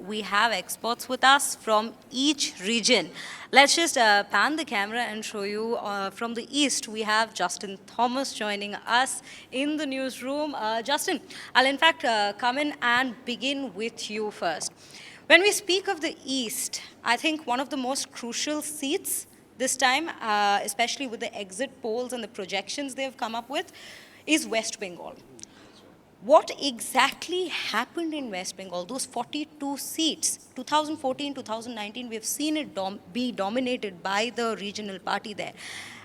we have experts with us from each region. Let's just pan the camera and show you from the east. We have Justin Thomas joining us in the newsroom. Justin, I'll in fact come in and begin with you first. When we speak of the east, I think one of the most crucial seats this time, especially with the exit polls and the projections they've come up with, is West Bengal. What exactly happened in West Bengal? Those 42 seats, 2014, 2019, we've seen it be dominated by the regional party there.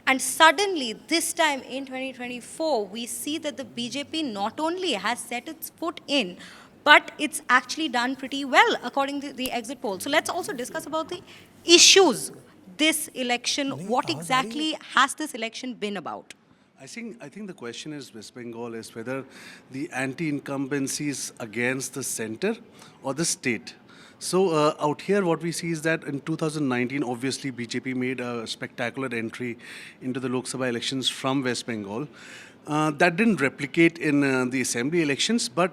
And suddenly, this time in 2024, we see that the BJP not only has set its foot in, but it's actually done pretty well according to the exit poll. So let's also discuss about the issues this election. What exactly has this election been about? I think the question is West Bengal is whether the anti-incumbency is against the center or the state. So out here what we see is that in 2019 obviously BJP made a spectacular entry into the Lok Sabha elections from West Bengal. That didn't replicate in the assembly elections, but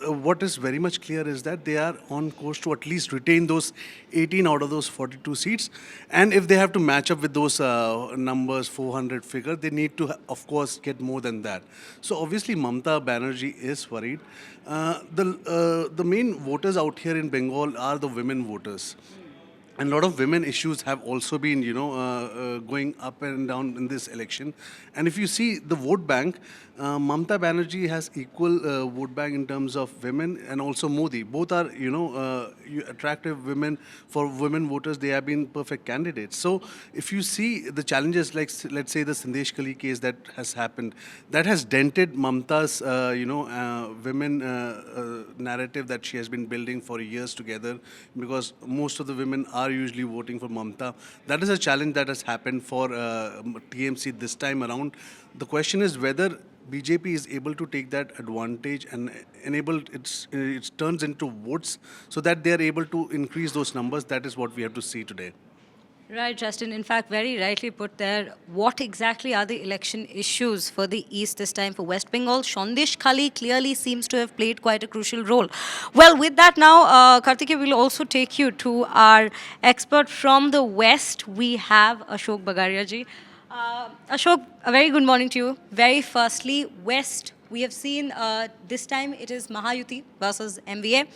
what is very much clear is that they are on course to at least retain those 18 out of those 42 seats. And if they have to match up with those numbers, 400 figure, they need to, of course, get more than that. So obviously, Mamata Banerjee is worried. The main voters out here in Bengal are the women voters. And a lot of women issues have also been, going up and down in this election. And if you see the vote bank, Mamata Banerjee has equal vote bank in terms of women and also Modi. Both are, attractive women for women voters. They have been perfect candidates. So if you see the challenges, like let's say the Sandesh Kali case that has happened, that has dented Mamata's, women narrative that she has been building for years together, because most of the women are usually voting for Mamata. That is a challenge that has happened for TMC this time around. The question is whether BJP is able to take that advantage and enable it turns into votes so that they are able to increase those numbers. That is what we have to see today. Right, Justin. In fact, very rightly put there. What exactly are the election issues for the East this time for West Bengal? Sandesh Kali clearly seems to have played quite a crucial role. Well, with that now, Kartike will also take you to our expert from the West. We have Ashok Bagaria ji. Ashok, a very good morning to you. Very firstly, West, we have seen this time it is Mahayuti versus MVA.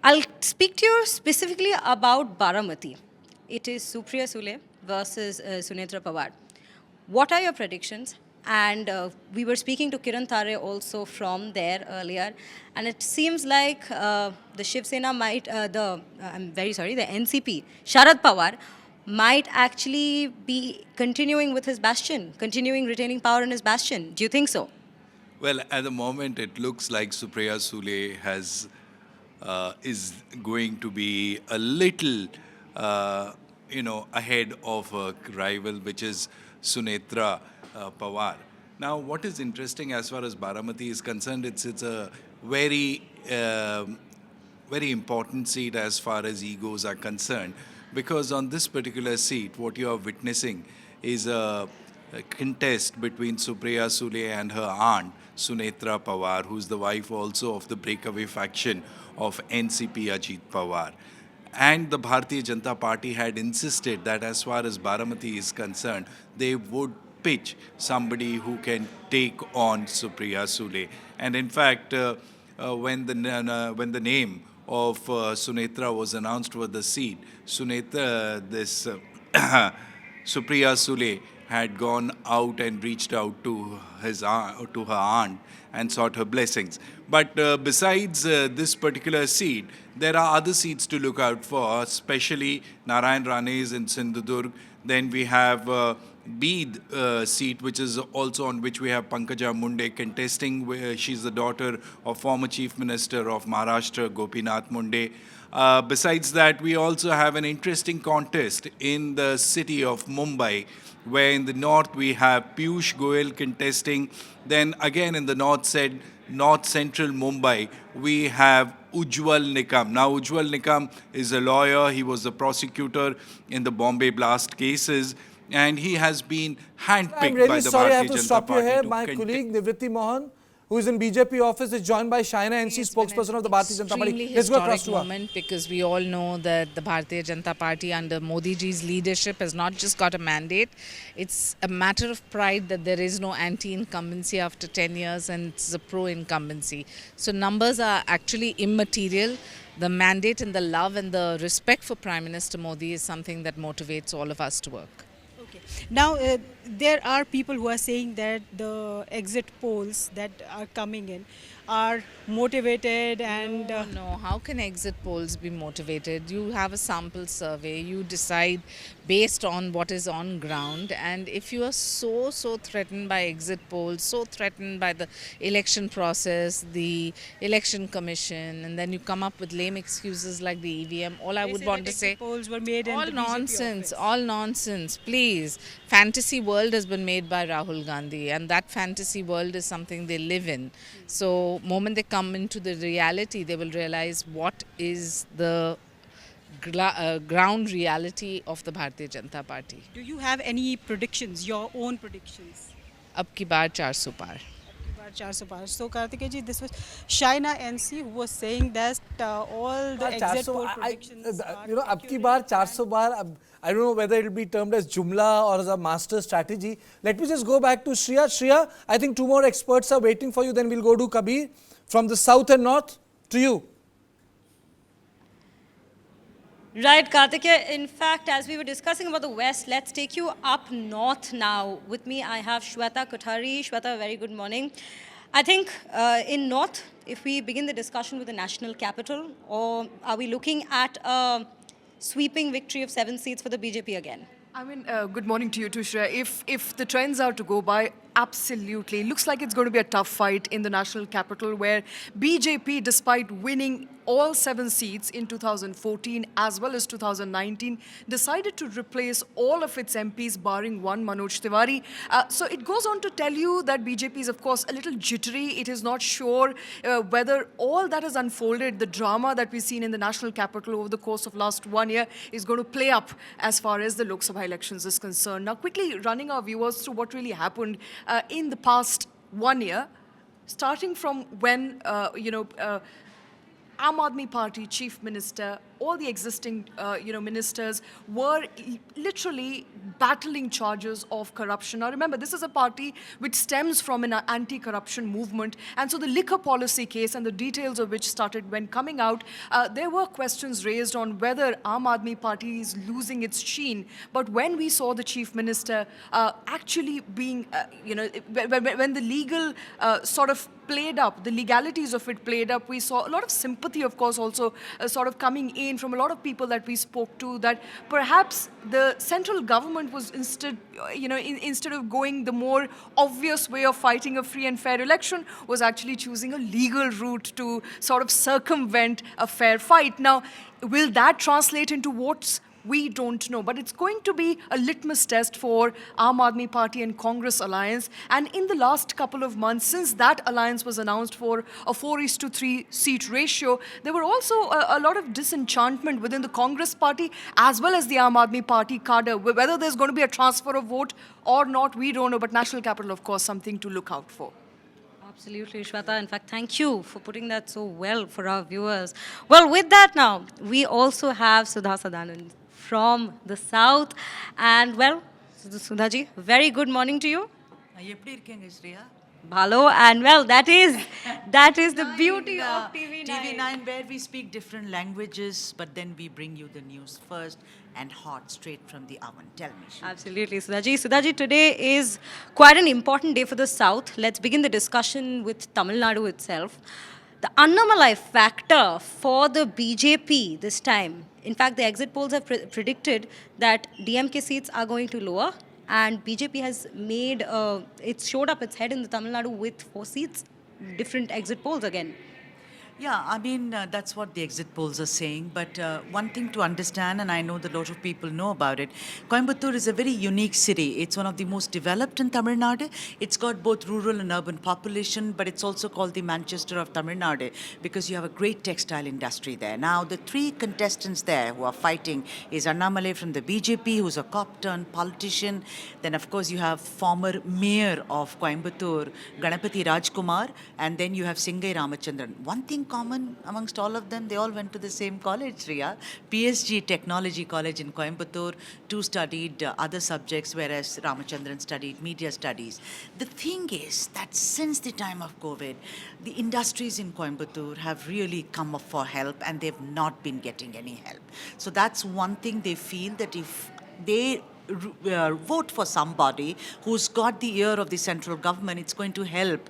I'll speak to you specifically about Baramati. It is Supriya Sule versus Sunetra Pawar. What are your predictions? And we were speaking to Kiran Thare also from there earlier, and it seems like the Shiv Sena might, the NCP, Sharad Pawar, might actually be continuing with his bastion, continuing retaining power in his bastion. Do you think so? Well, at the moment, it looks like Supriya Sule is going to be a little, ahead of a rival, which is Sunetra Pawar. Now, what is interesting as far as Baramati is concerned, it's a very, very important seat as far as egos are concerned. Because on this particular seat, what you are witnessing is a contest between Supriya Sule and her aunt, Sunetra Pawar, who's the wife also of the breakaway faction of NCP Ajit Pawar. And the Bharatiya Janata Party had insisted that as far as Baramati is concerned, they would pitch somebody who can take on Supriya Sule. And in fact, when the name of Sunetra was announced for the seat, Supriya Sule had gone out and reached out to her aunt and sought her blessings. But besides this particular seat, there are other seats to look out for, especially Narayan Rane's in Sindhudurg. Then we have Beed seat, which is also on which we have Pankaja Munde contesting. She's the daughter of former Chief Minister of Maharashtra, Gopinath Munde. Besides that, we also have an interesting contest in the city of Mumbai, where in the north we have Piyush Goyal contesting. Then again in the north central Mumbai, we have Ujjwal Nikam. Now, Ujjwal Nikam is a lawyer. He was the prosecutor in the Bombay blast cases, and he has been handpicked by the Bharatiya Janata Party. I'm really sorry, I have to stop you here. My colleague Nivritti Mohan who is in BJP office, is joined by Shaina NC, spokesperson of the Bharatiya Janata Party. Extremely Let's go across historic to her. moment because we all know that the Bharatiya Janata Party under Modi ji's leadership has not just got a mandate. It's a matter of pride that there is no anti-incumbency after 10 years and it's a pro-incumbency. So numbers are actually immaterial. The mandate and the love and the respect for Prime Minister Modi is something that motivates all of us to work. Okay. Now, there are people who are saying that the exit polls that are coming in are motivated and No, how can exit polls be motivated? You have a sample survey, you decide based on what is on ground, and if you are so threatened by exit polls, so threatened by the election process, the election commission, and then you come up with lame excuses like the EVM, all I they would say want that to say, exit polls were made in all the BJP nonsense, office. all nonsense, please. Fantasy world has been made by Rahul Gandhi, and that fantasy world is something they live in. So, moment they come into the reality, they will realize what is the ground reality of the Bharatiya Janata Party. Do you have any predictions, your own predictions? Ab ki baar 400 paar. About 400 par. So, Kartikeya ji, this was Shaina NC who was saying that all the exit poll predictions are you know, ab ki accurate baar and- 400 bar, I don't know whether it will be termed as Jumla or as a master strategy. Let me just go back to Shreya. Shreya, I think two more experts are waiting for you. Then we'll go to Kabir from the south and north. To you. Right, Kartikeya. In fact, as we were discussing about the West, let's take you up north now. With me, I have Shweta Kothari. Shweta, very good morning. I think in north, if we begin the discussion with the national capital, or are we looking at a sweeping victory of 7 seats for the BJP again? I mean, good morning to you, Tushra. If the trends are to go by, absolutely. Looks like it's going to be a tough fight in the national capital where BJP, despite winning all 7 seats in 2014 as well as 2019, decided to replace all of its MPs barring one, Manoj Tiwari. So it goes on to tell you that BJP is, of course, a little jittery. It is not sure whether all that has unfolded, the drama that we've seen in the national capital over the course of last 1 year, is going to play up as far as the Lok Sabha elections is concerned. Now, quickly running our viewers through what really happened in the past 1 year, starting from when, Aam Aadmi Party Chief Minister, all the existing, ministers were literally battling charges of corruption. Now, remember, this is a party which stems from an anti-corruption movement, and so the liquor policy case and the details of which started when coming out, there were questions raised on whether Aam Aadmi Party is losing its sheen. But when we saw the Chief Minister actually being, when the legal sort of played up, the legalities of it played up, we saw a lot of sympathy, of course, also sort of coming in from a lot of people that we spoke to, that perhaps the central government was instead of going the more obvious way of fighting a free and fair election, was actually choosing a legal route to sort of circumvent a fair fight. Now, will that translate into votes? We don't know, but it's going to be a litmus test for Aam Aadmi Party and Congress alliance. And in the last couple of months, since that alliance was announced for a 4:3 seat ratio, there were also a lot of disenchantment within the Congress party as well as the Aam Aadmi Party cadre. Whether there's going to be a transfer of vote or not, we don't know, but national capital, of course, something to look out for. Absolutely, Shweta. In fact, thank you for putting that so well for our viewers. Well, with that now, we also have Sudha Sadanand from the south. And well, Sudhaji, very good morning to you. எப்படி இருக்கீங்க ஸ்ரீயா Bhalo, and well, that is the beauty of TV9. TV9 where we speak different languages but then we bring you the news first and hot straight from the oven. Tell me. Shri. Absolutely, Sudhaji. Sudhaji, today is quite an important day for the South. Let's begin the discussion with Tamil Nadu itself. The Annamalai factor for the BJP this time. In fact, the exit polls have predicted that DMK seats are going to lower, and BJP has made it showed up its head in the Tamil Nadu with 4 seats. Different exit polls again. Yeah, I mean, that's what the exit polls are saying. But one thing to understand, and I know that a lot of people know about it, Coimbatore is a very unique city. It's one of the most developed in Tamil Nadu. It's got both rural and urban population, but it's also called the Manchester of Tamil Nadu because you have a great textile industry there. Now, the three contestants there who are fighting is Annamalai from the BJP, who's a cop-turned politician. Then, of course, you have former mayor of Coimbatore, Ganapati Rajkumar, and then you have Singai Ramachandran. One thing common amongst all of them, they all went to the same college, Riya. PSG Technology College in Coimbatore. Two studied other subjects, whereas Ramachandran studied media studies. The thing is that since the time of COVID, the industries in Coimbatore have really come up for help and they've not been getting any help. So that's one thing they feel, that if they vote for somebody who's got the ear of the central government, it's going to help,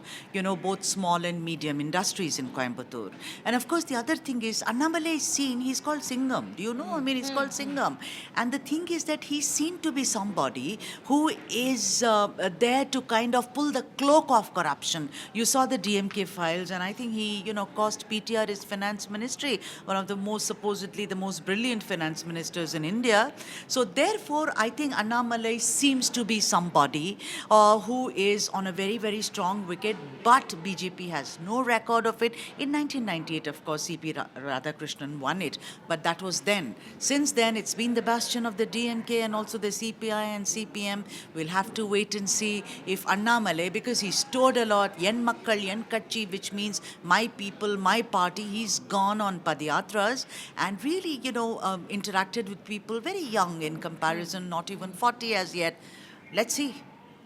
both small and medium industries in Coimbatore. And of course, the other thing is, Annamalai is seen, he's called Singham. Do you know? I mean, he's called Singham. And the thing is that he's seen to be somebody who is there to kind of pull the cloak of corruption. You saw the DMK files, and I think he, cost PTR his finance ministry, one of the supposedly the most brilliant finance ministers in India. So therefore, I think Annamalai seems to be somebody who is on a very, very strong wicket, but BJP has no record of it. In 1998, of course, CP Radhakrishnan won it, but that was then. Since then, it's been the bastion of the DMK and also the CPI and CPM. We'll have to wait and see if Annamalai, because he stored a lot, Yen Makkal, Yen Kachi, which means my people, my party, he's gone on Padayatras and really, interacted with people very young in comparison, not even 40 as yet. Let's see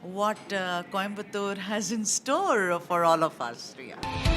what Coimbatore has in store for all of us, Riya.